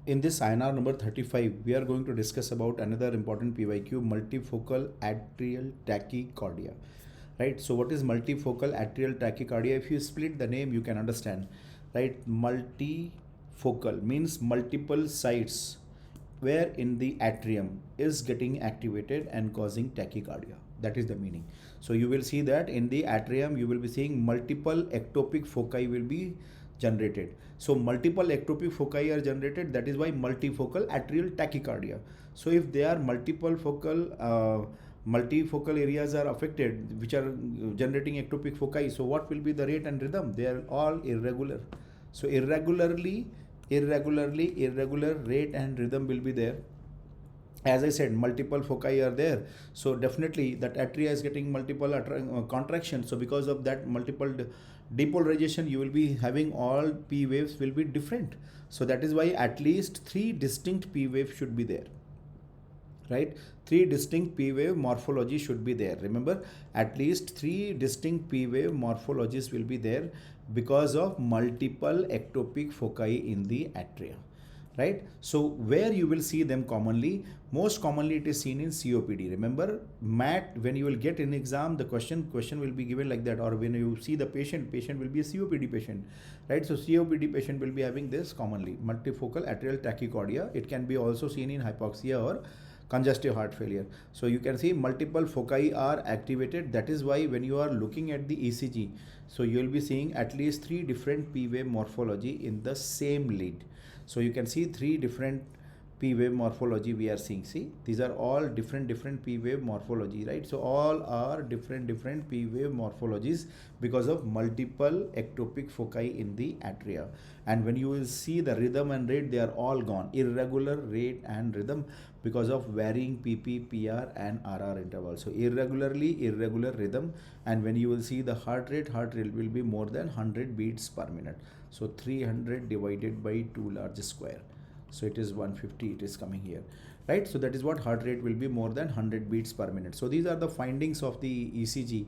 In this INR number 35, we are going to discuss about another important PYQ, multifocal atrial tachycardia. Right? So what is multifocal atrial tachycardia? If you split the name, you can understand. Right? Multifocal means multiple sites where in the atrium is getting activated and causing tachycardia. That is the meaning. So you will see that in the atrium you will be seeing multiple ectopic foci will be generated. So multiple ectopic foci are generated, that is why multifocal atrial tachycardia. So if they are multifocal areas are affected which are generating ectopic foci, so what will be the rate and rhythm? They are all irregular. So irregular rate and rhythm will be there. As I said, multiple foci are there, so definitely that atria is getting multiple contraction. So because of that multiple depolarization, you will be having all P waves will be different. So that is why at least 3 distinct P waves should be there. Right? 3 distinct P wave morphology should be there. Remember, at least 3 distinct P wave morphologies will be there because of multiple ectopic foci in the atria. Right? So where you will see them commonly, most commonly it is seen in COPD. Remember, MAT, when you will get in exam, the question will be given like that, or when you see the patient will be a COPD patient. Right? So COPD patient will be having this commonly, multifocal atrial tachycardia. It can be also seen in hypoxia or congestive heart failure. So you can see multiple foci are activated. That is why when you are looking at the ECG, so you will be seeing at least 3 different P wave morphology in the same lead. So you can see 3 different P wave morphology we are seeing. See, these are all different P wave morphology, right? So all are different P wave morphologies because of multiple ectopic foci in the atria. And when you will see the rhythm and rate, they are all gone. Irregular rate and rhythm because of varying PP, PR and RR interval. So irregular rhythm, and when you will see the heart rate will be more than 100 beats per minute. So 300 divided by 2 large square. So it is 150, it is coming here, right? So that is what heart rate will be, more than 100 beats per minute. So these are the findings of the ECG,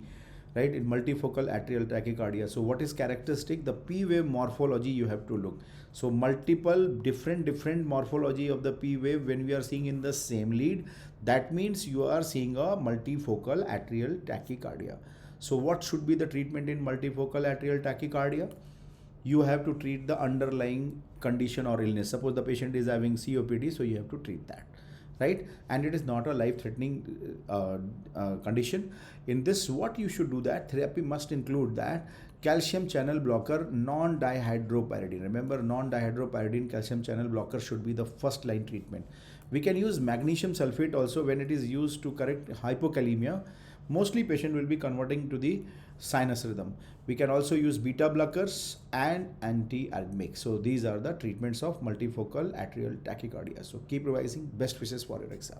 right, in multifocal atrial tachycardia. So what is characteristic? The P wave morphology you have to look. So multiple different morphology of the P wave when we are seeing in the same lead, that means you are seeing a multifocal atrial tachycardia. So what should be the treatment in multifocal atrial tachycardia? You have to treat the underlying condition or illness. Suppose the patient is having COPD, so you have to treat that, right? And it is not a life-threatening condition. In this, what you should do, that therapy must include that calcium channel blocker, non-dihydropyridine. Remember, non-dihydropyridine calcium channel blocker should be the first line treatment. We can use magnesium sulfate also when it is used to correct hypokalemia. Mostly patient will be converting to the sinus rhythm. We can also use beta blockers and antiarrhythmic. So these are the treatments of multifocal atrial tachycardia. So keep revising. Best wishes for your exam.